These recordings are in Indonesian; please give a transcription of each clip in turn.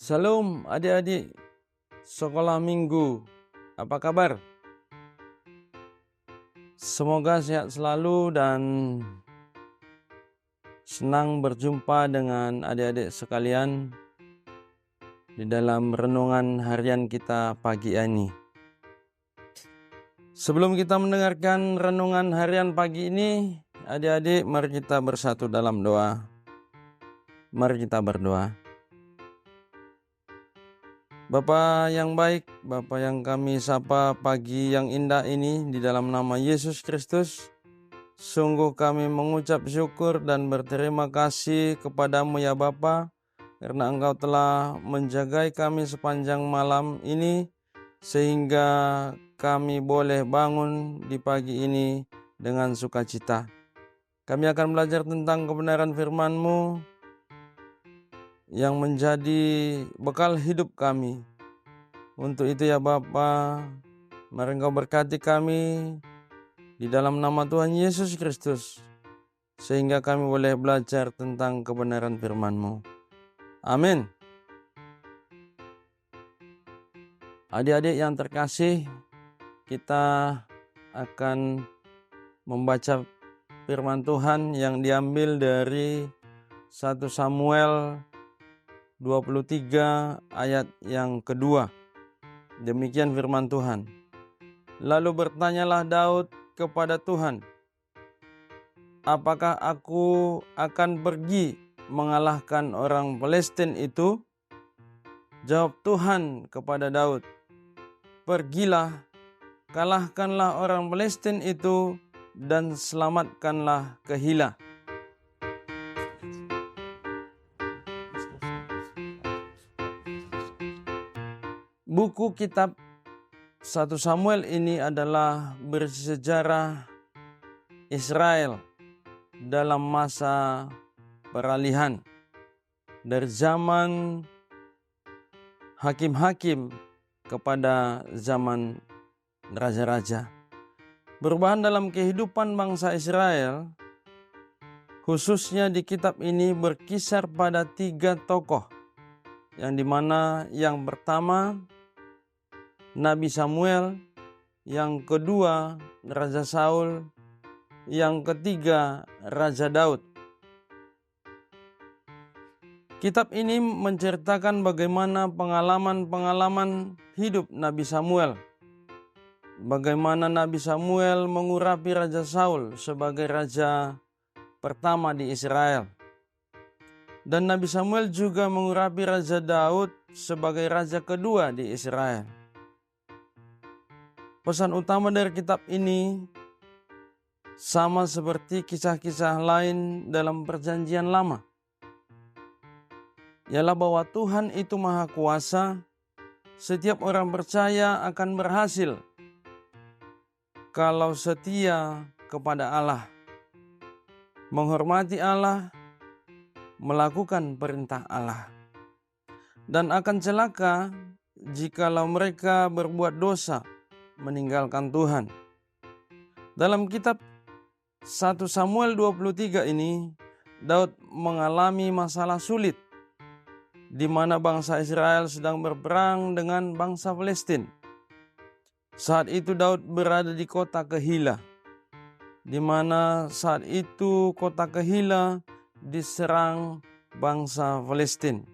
Salam adik-adik sekolah minggu, apa kabar? Semoga sehat selalu dan senang berjumpa dengan adik-adik sekalian di dalam renungan harian kita pagi ini. Sebelum kita mendengarkan renungan harian pagi ini, adik-adik mari kita bersatu dalam doa. Mari kita berdoa. Bapa yang baik, Bapa yang kami sapa pagi yang indah ini di dalam nama Yesus Kristus, sungguh kami mengucap syukur dan berterima kasih kepadamu ya Bapa, karena Engkau telah menjagai kami sepanjang malam ini, sehingga kami boleh bangun di pagi ini dengan sukacita. Kami akan belajar tentang kebenaran firman-Mu yang menjadi bekal hidup kami. Untuk itu ya Bapa, mari Engkau berkati kami di dalam nama Tuhan Yesus Kristus, sehingga kami boleh belajar tentang kebenaran firman-Mu. Amin. Adik-adik yang terkasih, kita akan membaca firman Tuhan yang diambil dari 1 Samuel 23 ayat yang kedua. Demikian firman Tuhan. Lalu bertanyalah Daud kepada Tuhan, apakah aku akan pergi mengalahkan orang Palestina itu? Jawab Tuhan kepada Daud, pergilah, kalahkanlah orang Palestina itu dan selamatkanlah Kehilah. Buku kitab 1 Samuel ini adalah bersejarah Israel dalam masa peralihan dari zaman hakim-hakim kepada zaman raja-raja. Perubahan dalam kehidupan bangsa Israel, khususnya di kitab ini berkisar pada 3 tokoh, yang dimana yang pertama Nabi Samuel, yang kedua Raja Saul, yang ketiga Raja Daud. Kitab ini menceritakan bagaimana pengalaman-pengalaman hidup Nabi Samuel. Bagaimana Nabi Samuel mengurapi Raja Saul sebagai raja pertama di Israel. Dan Nabi Samuel juga mengurapi Raja Daud sebagai raja kedua di Israel. Pesan utama dari kitab ini sama seperti kisah-kisah lain dalam perjanjian lama, ialah bahwa Tuhan itu maha kuasa. Setiap orang percaya akan berhasil kalau setia kepada Allah, menghormati Allah, melakukan perintah Allah, dan akan celaka jikalau mereka berbuat dosa, meninggalkan Tuhan. Dalam kitab 1 Samuel 23 ini, Daud mengalami masalah sulit di mana bangsa Israel sedang berperang dengan bangsa Palestina. Saat itu Daud berada di kota Kehilah, di mana saat itu kota Kehilah diserang bangsa Palestina.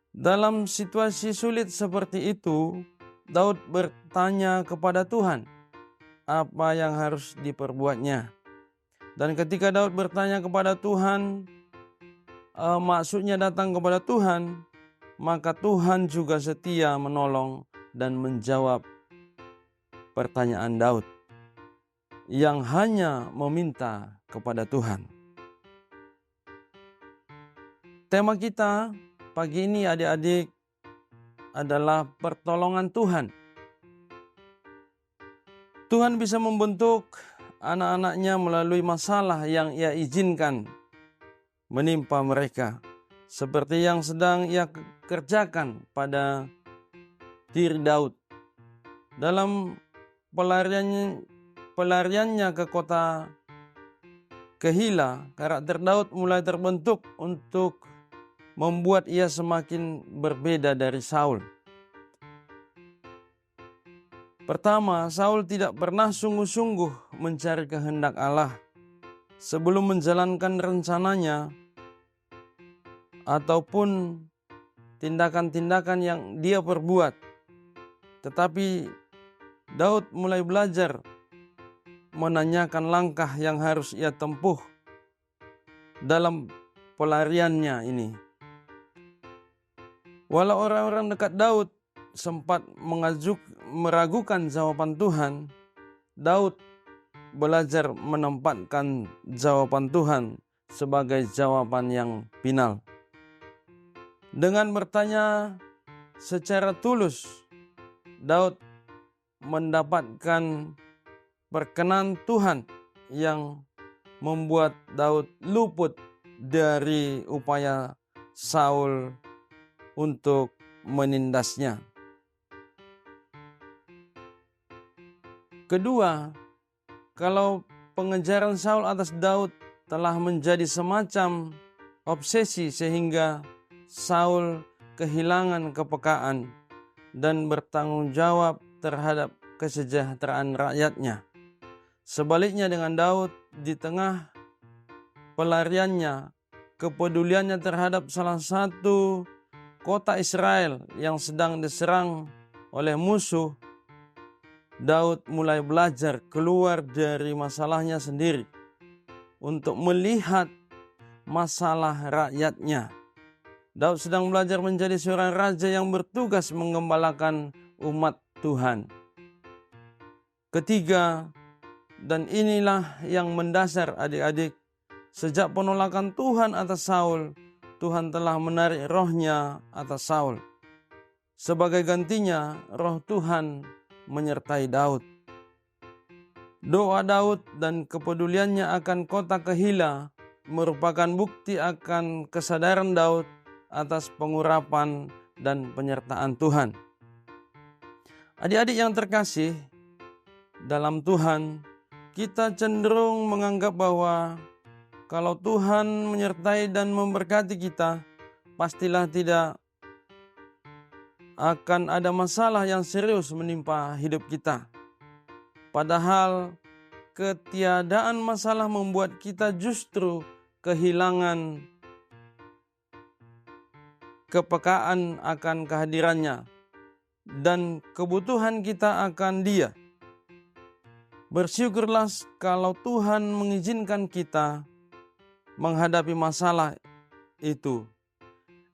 Dalam situasi sulit seperti itu, Daud bertanya kepada Tuhan apa yang harus diperbuatnya. Dan ketika Daud bertanya kepada Tuhan, maksudnya datang kepada Tuhan, maka Tuhan juga setia menolong dan menjawab pertanyaan Daud yang hanya meminta kepada Tuhan. Tema kita pagi ini adik-adik adalah pertolongan Tuhan. Tuhan bisa membentuk anak-anaknya melalui masalah yang Ia izinkan menimpa mereka, seperti yang sedang Ia kerjakan pada diri Daud. Dalam pelariannya ke kota Kehilah, karakter Daud mulai terbentuk untuk membuat ia semakin berbeda dari Saul. Pertama, Saul tidak pernah sungguh-sungguh mencari kehendak Allah sebelum menjalankan rencananya ataupun tindakan-tindakan yang dia perbuat. Tetapi Daud mulai belajar menanyakan langkah yang harus ia tempuh dalam pelariannya ini. Walau orang-orang dekat Daud sempat meragukan jawaban Tuhan, Daud belajar menempatkan jawaban Tuhan sebagai jawaban yang final. Dengan bertanya secara tulus, Daud mendapatkan perkenan Tuhan yang membuat Daud luput dari upaya Saul untuk menindasnya. Kedua, kalau pengejaran Saul atas Daud telah menjadi semacam obsesi sehingga Saul kehilangan kepekaan dan bertanggung jawab terhadap kesejahteraan rakyatnya. Sebaliknya dengan Daud, di tengah pelariannya, kepeduliannya terhadap salah satu kota Israel yang sedang diserang oleh musuh, Daud mulai belajar keluar dari masalahnya sendiri untuk melihat masalah rakyatnya. Daud sedang belajar menjadi seorang raja yang bertugas menggembalakan umat Tuhan. Ketiga, dan inilah yang mendasar adik-adik, sejak penolakan Tuhan atas Saul, Tuhan telah menarik rohnya atas Saul. Sebagai gantinya, roh Tuhan menyertai Daud. Doa Daud dan kepeduliannya akan kota Kehila merupakan bukti akan kesadaran Daud atas pengurapan dan penyertaan Tuhan. Adik-adik yang terkasih dalam Tuhan, kita cenderung menganggap bahwa kalau Tuhan menyertai dan memberkati kita, pastilah tidak akan ada masalah yang serius menimpa hidup kita. Padahal ketiadaan masalah membuat kita justru kehilangan kepekaan akan kehadirannya dan kebutuhan kita akan Dia. Bersyukurlah kalau Tuhan mengizinkan kita menghadapi masalah itu.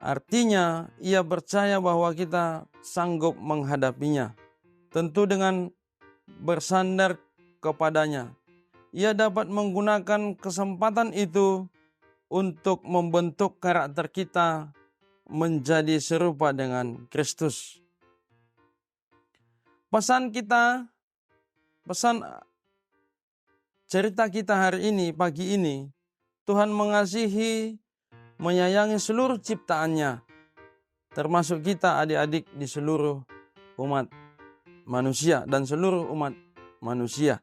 Artinya, Ia percaya bahwa kita sanggup menghadapinya. Tentu dengan bersandar kepadanya. Ia dapat menggunakan kesempatan itu untuk membentuk karakter kita menjadi serupa dengan Kristus. Pesan cerita kita hari ini, pagi ini, Tuhan mengasihi, menyayangi seluruh ciptaannya, termasuk kita adik-adik di seluruh umat manusia dan seluruh umat manusia.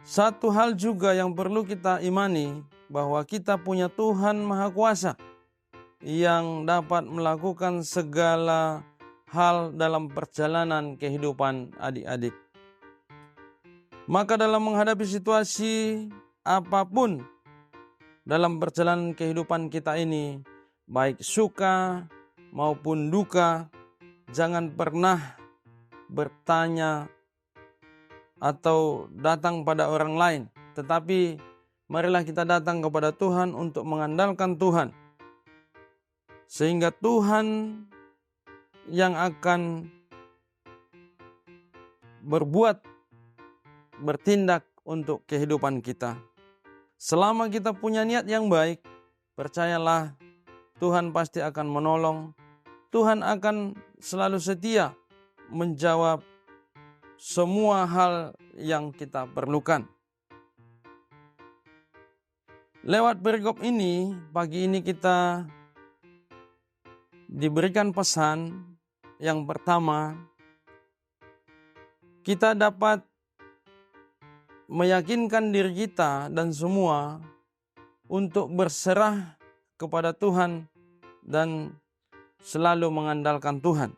Satu hal juga yang perlu kita imani, bahwa kita punya Tuhan Maha Kuasa yang dapat melakukan segala hal dalam perjalanan kehidupan adik-adik. Maka dalam menghadapi situasi apapun dalam perjalanan kehidupan kita ini, baik suka maupun duka, jangan pernah bertanya atau datang pada orang lain, tetapi marilah kita datang kepada Tuhan untuk mengandalkan Tuhan, sehingga Tuhan yang akan bertindak untuk kehidupan kita. Selama kita punya niat yang baik, percayalah Tuhan pasti akan menolong. Tuhan akan selalu setia menjawab semua hal yang kita perlukan. Lewat perikop ini, pagi ini kita diberikan pesan yang pertama, kita dapat meyakinkan diri kita dan semua untuk berserah kepada Tuhan dan selalu mengandalkan Tuhan,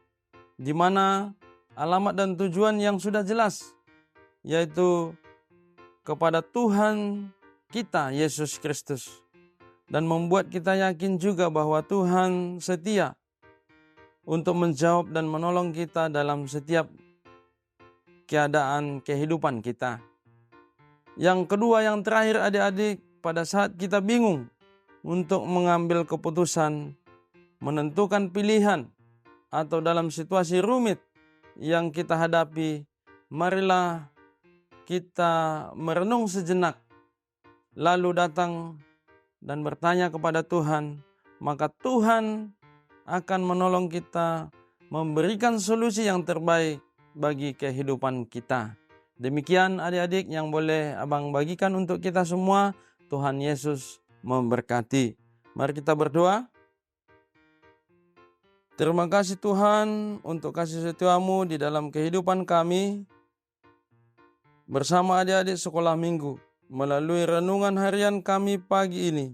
di mana alamat dan tujuan yang sudah jelas, yaitu kepada Tuhan kita Yesus Kristus, dan membuat kita yakin juga bahwa Tuhan setia untuk menjawab dan menolong kita dalam setiap keadaan kehidupan kita. Yang kedua, yang terakhir adik-adik, pada saat kita bingung untuk mengambil keputusan, menentukan pilihan, atau dalam situasi rumit yang kita hadapi, marilah kita merenung sejenak, lalu datang dan bertanya kepada Tuhan, maka Tuhan akan menolong kita memberikan solusi yang terbaik bagi kehidupan kita. Demikian adik-adik yang boleh abang bagikan untuk kita semua. Tuhan Yesus memberkati. Mari kita berdoa. Terima kasih Tuhan untuk kasih setiamu di dalam kehidupan kami bersama adik-adik sekolah minggu. Melalui renungan harian kami pagi ini,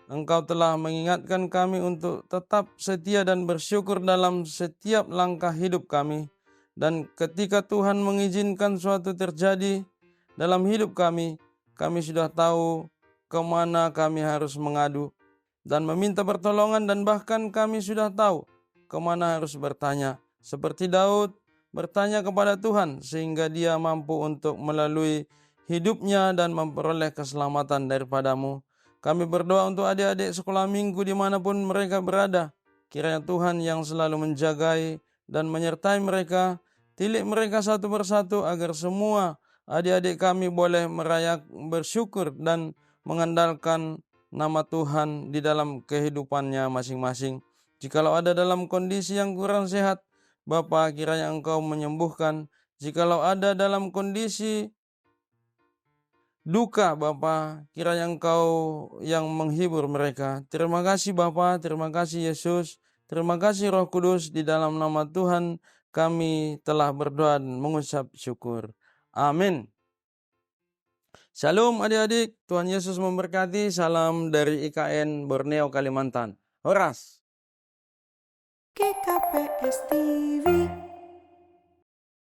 Engkau telah mengingatkan kami untuk tetap setia dan bersyukur dalam setiap langkah hidup kami. Dan ketika Tuhan mengizinkan suatu terjadi dalam hidup kami sudah tahu kemana kami harus mengadu dan meminta pertolongan, dan bahkan kami sudah tahu kemana harus bertanya. Seperti Daud bertanya kepada Tuhan sehingga dia mampu untuk melalui hidupnya dan memperoleh keselamatan daripadamu. Kami berdoa untuk adik-adik sekolah minggu dimanapun mereka berada. Kiranya Tuhan yang selalu menjagai dan menyertai mereka, tilik mereka satu persatu agar semua adik-adik kami boleh bersyukur dan mengandalkan nama Tuhan di dalam kehidupannya masing-masing. Jikalau ada dalam kondisi yang kurang sehat, Bapa, kiranya Engkau menyembuhkan. Jikalau ada dalam kondisi duka, Bapa, kiranya Engkau yang menghibur mereka. Terima kasih Bapa, terima kasih Yesus, terima kasih Roh Kudus. Di dalam nama Tuhan kami telah berdoa dan mengucap syukur. Amin. Shalom adik-adik, Tuhan Yesus memberkati. Salam dari IKN Borneo, Kalimantan. Horas. GKPS TV